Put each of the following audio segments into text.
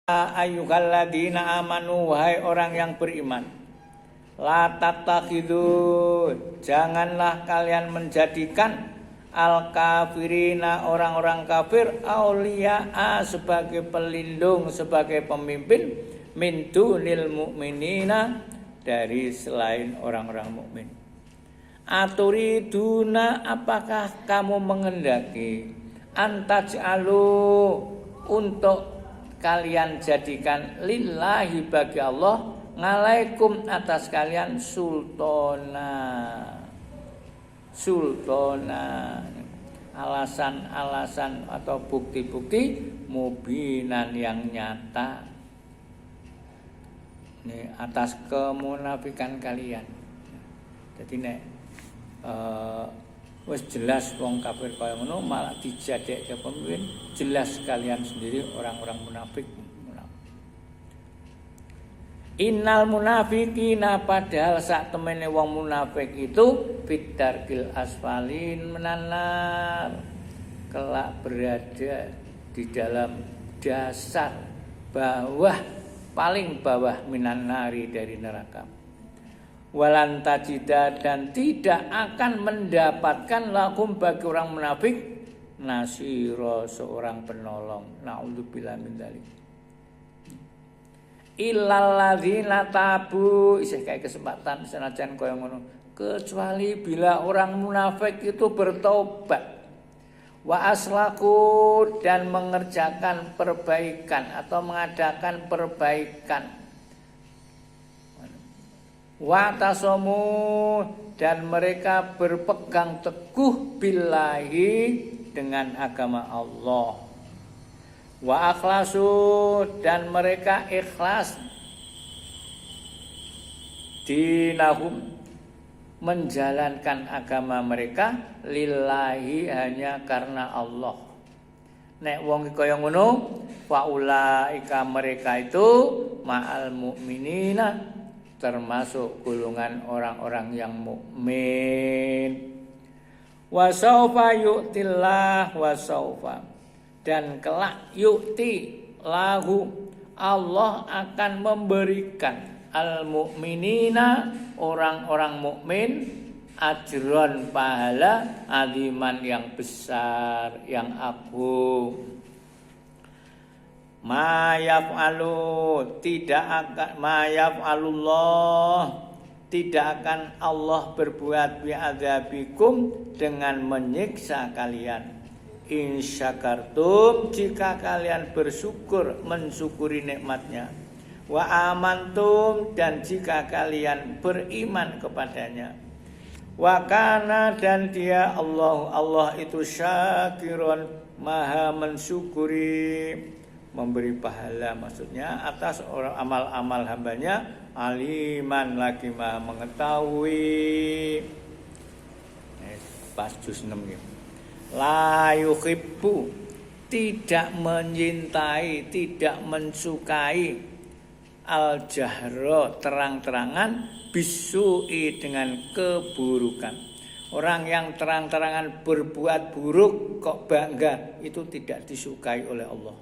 ayyuhalladzina amanu, wahai orang yang beriman, la tattakhidhu, janganlah kalian menjadikan al kafirina, orang-orang kafir, auliya'a, sebagai pelindung, sebagai pemimpin, min dunil mu'minina, dari selain orang-orang mukmin. Aturiduna, apakah kamu mengendaki, antaj'alu, untuk kalian jadikan, lillahi, bagi Allah, ngalaikum, atas kalian, sultana, alasan-alasan atau bukti-bukti mubinan yang nyata, ini atas kemunafikan kalian. Jadi nek wis jelas wong kafir kaya ngono malah dijadekke pemimpin, jelas kalian sendiri orang-orang munafik. Innal munafiqina, padahal sak temene wong munafik itu fidarkil asfalin menanar, kelak berada di dalam dasar bawah, paling bawah minannari, dari neraka. Walan tajida, dan tidak akan mendapatkan lahum, bagi orang munafik, nasiro, seorang penolong. Na'udzubillah min dzalik. Illal ladzina tabu, isih kayak kesempatan senajan koyo ngono, kecuali bila orang munafik itu bertobat, wa aslaku, dan mengerjakan perbaikan atau mengadakan perbaikan, wa tasamu, dan mereka berpegang teguh billahi, dengan agama Allah, wa akhlasu, dan mereka ikhlas, dinahum, menjalankan agama mereka, lillahi, hanya karena Allah. Nek wong kaya ngono, faulaika, mereka itu ma'al mu'minina, termasuk golongan orang-orang yang mukmin. Wasaufa yu'tillah, wasaufa, dan kelak yu'ti lahu, Allah akan memberikan al mu'minina, orang-orang mukmin, ajron, pahala, aziman, yang besar, yang agung. Mayaf'alu, tidak akan, mayaf'alullah, tidak akan Allah berbuat bi'adzabikum, dengan menyiksa kalian, in syakartum, jika kalian bersyukur, mensyukuri nikmatnya, wa amantum, dan jika kalian beriman kepadanya, wa kana, dan dia Allah itu syakiron, maha mensyukuri, memberi pahala, maksudnya atas orang amal-amal hambanya, aliman, lagi maha mengetahui. Pas juz 6 ya. La yuhibbu, tidak menyintai, tidak mensukai, al jahro, terang-terangan, bisu'i, dengan keburukan. Orang yang terang-terangan berbuat buruk kok bangga, itu tidak disukai oleh Allah.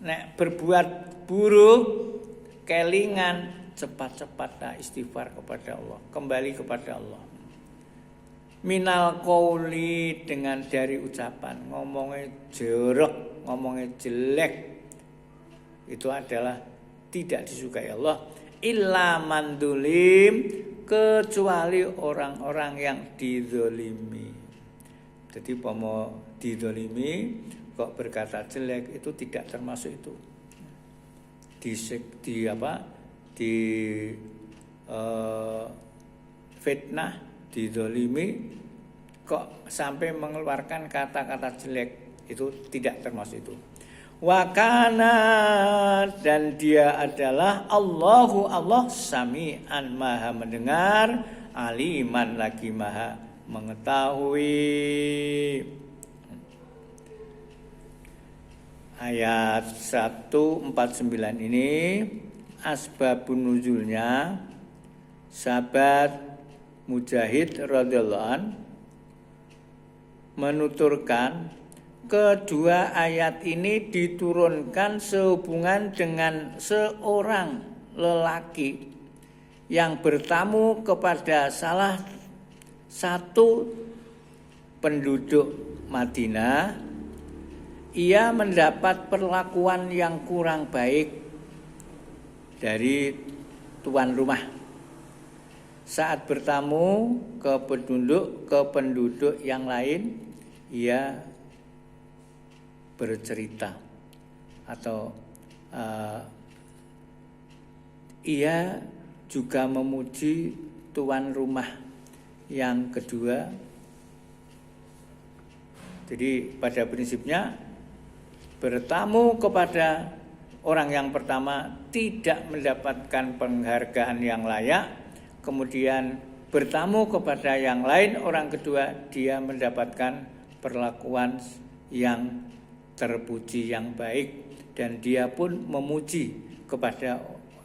Nek berbuat buruk, kelingan, cepat-cepat istighfar kepada Allah, kembali kepada Allah. Minal qauli, dengan dari ucapan, ngomongnya jorok, ngomongnya jelek, itu adalah tidak disukai Allah. Illa mandulim, kecuali orang-orang yang dizolimi. Jadi pomo dizolimi kok berkata jelek, itu tidak termasuk itu. Fitnah, dizolimi, kok sampai mengeluarkan kata-kata jelek, itu tidak termasuk itu. Wakana, dan dia adalah Allah sami'an, maha mendengar, aliman, lagi maha mengetahui. Ayat 149 ini asbabun nuzulnya, sahabat Mujahid radhiyallahu an menuturkan kedua ayat ini diturunkan sehubungan dengan seorang lelaki yang bertamu kepada salah satu penduduk Madinah. Ia mendapat perlakuan yang kurang baik dari tuan rumah. Saat bertamu ke penduduk yang lain, ia bercerita atau ia juga memuji tuan rumah yang kedua. Jadi pada prinsipnya bertamu kepada orang yang pertama tidak mendapatkan penghargaan yang layak, kemudian bertamu kepada yang lain orang kedua dia mendapatkan perlakuan yang terpuji yang baik, dan dia pun memuji kepada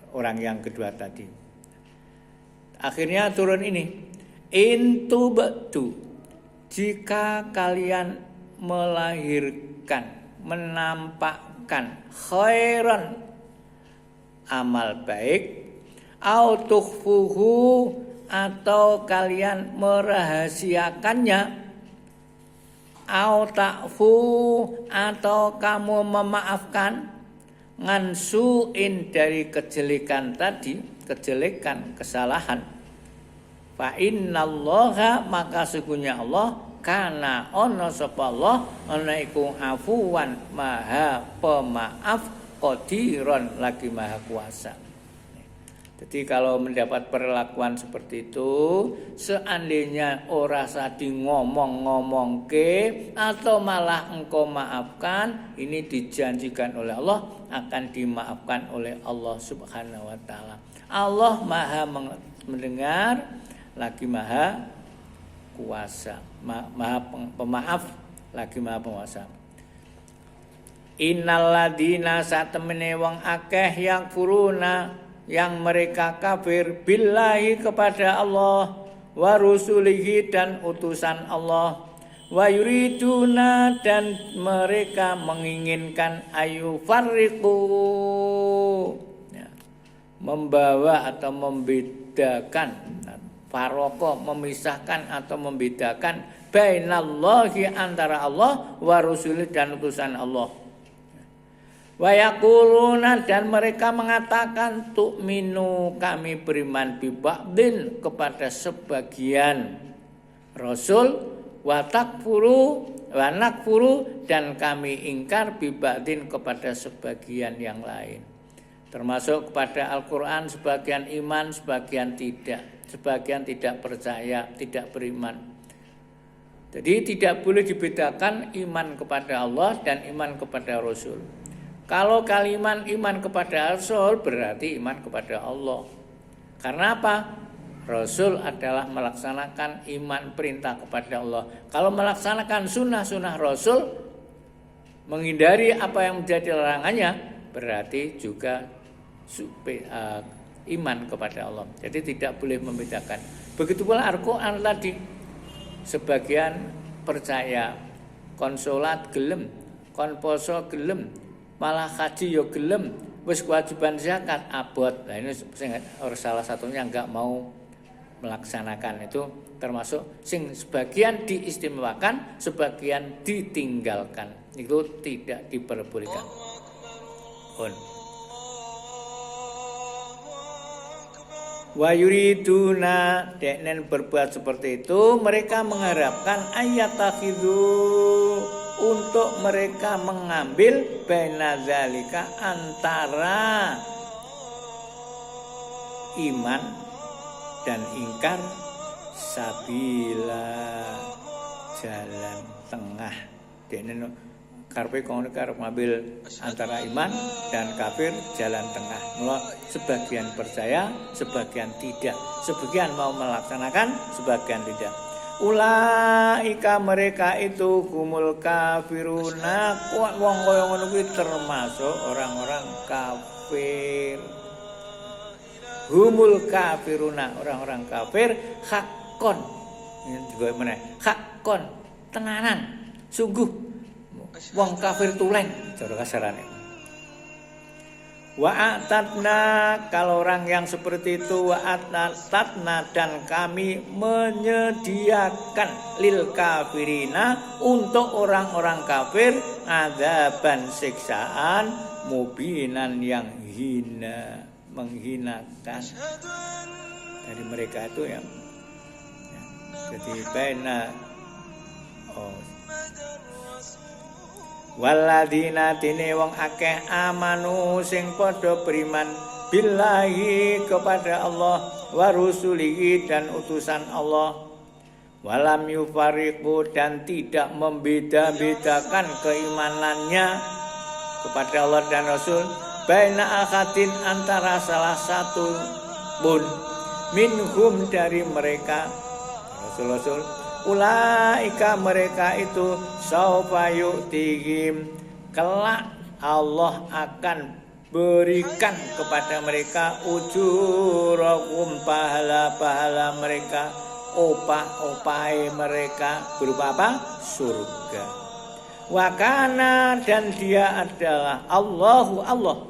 orang yang kedua tadi. Akhirnya turun ini, intubtu, jika kalian melahirkan, menampakkan khairan, amal baik, au tukhfuhu, atau kalian merahasiakannya, au ta'fu, atau kamu memaafkan, ngansuin, dari kejelekan tadi, kejelekan, kesalahan, fa innallaha, maka sesungguhnya Allah, kana ono sapa Allah, ana iku afuwan, maha pemaaf, qadiron, lagi maha kuasa. Jadi kalau mendapat perlakuan seperti itu, seandainya ora sadi ngomong ke atau malah engkau maafkan, ini dijanjikan oleh Allah akan dimaafkan oleh Allah Subhanahu wa taala. Allah Maha mendengar, lagi Maha kuasa, Maha pemaaf, lagi Maha penguasa. Innal ladina satemene wong akeh yang furuna, yang mereka kafir, billahi, kepada Allah, wa rusulihi, dan utusan Allah, wa yuriduna, dan mereka menginginkan ayu farriqu, ya, membawa atau membedakan, faroko, memisahkan atau membedakan, bainallahi, antara Allah, wa rusulihi, dan utusan Allah. Wa yaquluna, dan mereka mengatakan, tu'minu, kami beriman, bi ba'din, kepada sebagian rasul, wa takfuru, wa nakfuru, dan kami ingkar, bi ba'din, kepada sebagian yang lain. Termasuk kepada Al-Qur'an, sebagian iman, sebagian tidak, sebagian tidak percaya, tidak beriman. Jadi tidak boleh dibedakan iman kepada Allah dan iman kepada Rasul. Kalau kalimat iman kepada Rasul berarti iman kepada Allah. Karena apa? Rasul adalah melaksanakan iman perintah kepada Allah. Kalau melaksanakan sunnah-sunnah Rasul, menghindari apa yang menjadi larangannya, berarti juga iman kepada Allah. Jadi tidak boleh membedakan. Begitu pula Al-Quran tadi, sebagian percaya, kon salat gelem, kon poso gelem, malah haji yo gelem, wis kewajiban zakat abot. Nah ini salah satunya enggak mau melaksanakan, itu termasuk sing sebagian diistimewakan, sebagian ditinggalkan. Itu tidak diperbolehkan. Wa yuriduna, deknen berbuat seperti itu, mereka mengharapkan ayatakhidhu, untuk mereka mengambil baina zalika, antara iman dan ingkar, sabila, jalan tengah. Dene karepe kono karep ngambil antara iman dan kafir, jalan tengah. Mula sebagian percaya, sebagian tidak. Sebagian mau melaksanakan, sebagian tidak. Ulaika, mereka itu, humul kafiruna, wong kaya ngono kuwi termasuk orang-orang kafir. Humul kafiruna, orang-orang kafir, hakon. Ini juga meneh, hakon, tenanan, sungguh. wong kafir tulen cara kasarane. Wa atatna, kalau orang yang seperti itu, wa atatna, dan kami menyediakan lil kafirina, untuk orang-orang kafir, adzaban, siksaan, mubinan, yang hina, menghinakan. Dari mereka itu yang jadi baina waladina tine wong akeh amanu sing padha beriman billahi, kepada Allah, wa rusulihi, dan utusan Allah, walam yufariqu, dan tidak membeda-bedakan keimanannya kepada Allah dan Rasul, baina akhatin, antara salah satu pun minhum, dari mereka Rasul-Rasul, ulaika, mereka itu, saufa yu'tihim, kelak Allah akan berikan kepada mereka ujurahum, pahala-pahala mereka, upah-upah mereka, berupa apa? Surga. Wakana, dan dia adalah Allahu, Allah,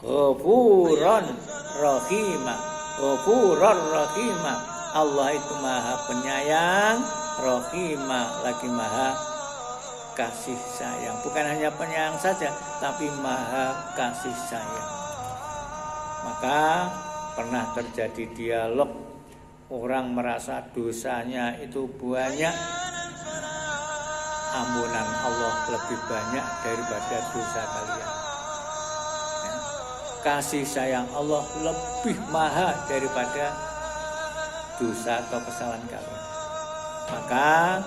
ghafuron rahimah, ghafuron rahimah, Allah itu maha penyayang, rahimah, lagi maha kasih sayang. Bukan hanya penyayang saja, tapi maha kasih sayang. Maka pernah terjadi dialog, orang merasa dosanya itu banyak, ampunan Allah lebih banyak daripada dosa kalian. Kasih sayang Allah lebih maha daripada dosa atau kesalahan kalian. Maka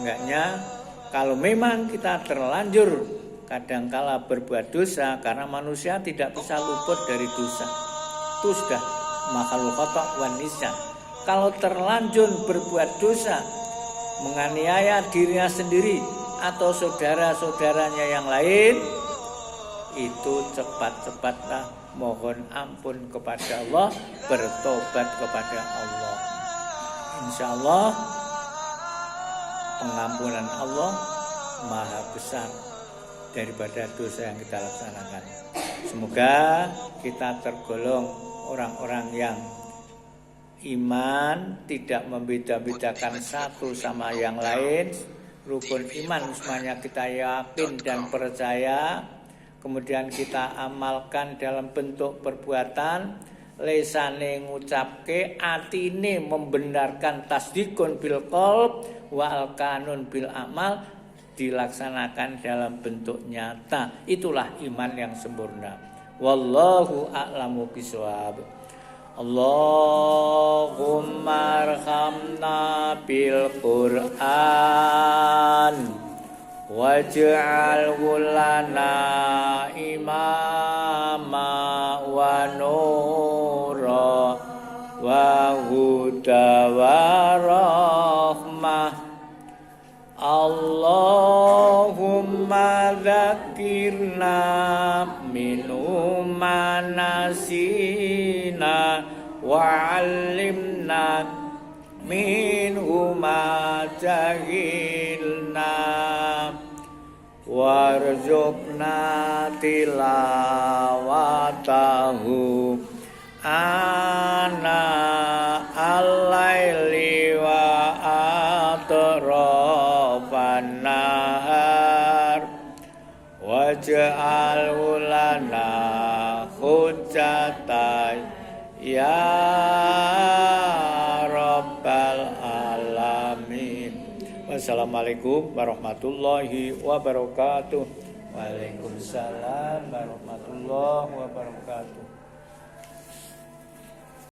enggaknya, kalau memang kita terlanjur kadangkala berbuat dosa, karena manusia tidak bisa luput dari dosa, itu sudah makhluk khata' wan nisyan. Kalau terlanjur berbuat dosa, menganiaya dirinya sendiri atau saudara-saudaranya yang lain, itu cepat-cepatlah mohon ampun kepada Allah, bertobat kepada Allah. Insya Allah pengampunan Allah maha besar daripada dosa yang kita laksanakan. Semoga kita tergolong orang-orang yang iman, tidak membeda-bedakan satu sama yang lain. Rukun iman semuanya kita yakin dan percaya, kemudian kita amalkan dalam bentuk perbuatan, lesane ngucapke, atine membenarkan, tasdikun bil qalb wa alkanun bil amal, dilaksanakan dalam bentuk nyata. Itulah iman yang sempurna. Wallahu a'lamu bishawab. Allahumma arhamna bil Qur'an waj'alhu lana imama wa nura wa huda wa rahmah. Allahumma dzakirna minhu ma nasina wa 'allimna minhu ma jahilna warzuqna tilawatahu ana al-laili wa atrafan nahar waj'alhu lana hujjatan ya rabbal alamin. Wassalamualaikum warahmatullahi wabarakatuh. Waalaikumsalam warahmatullahi wabarakatuh.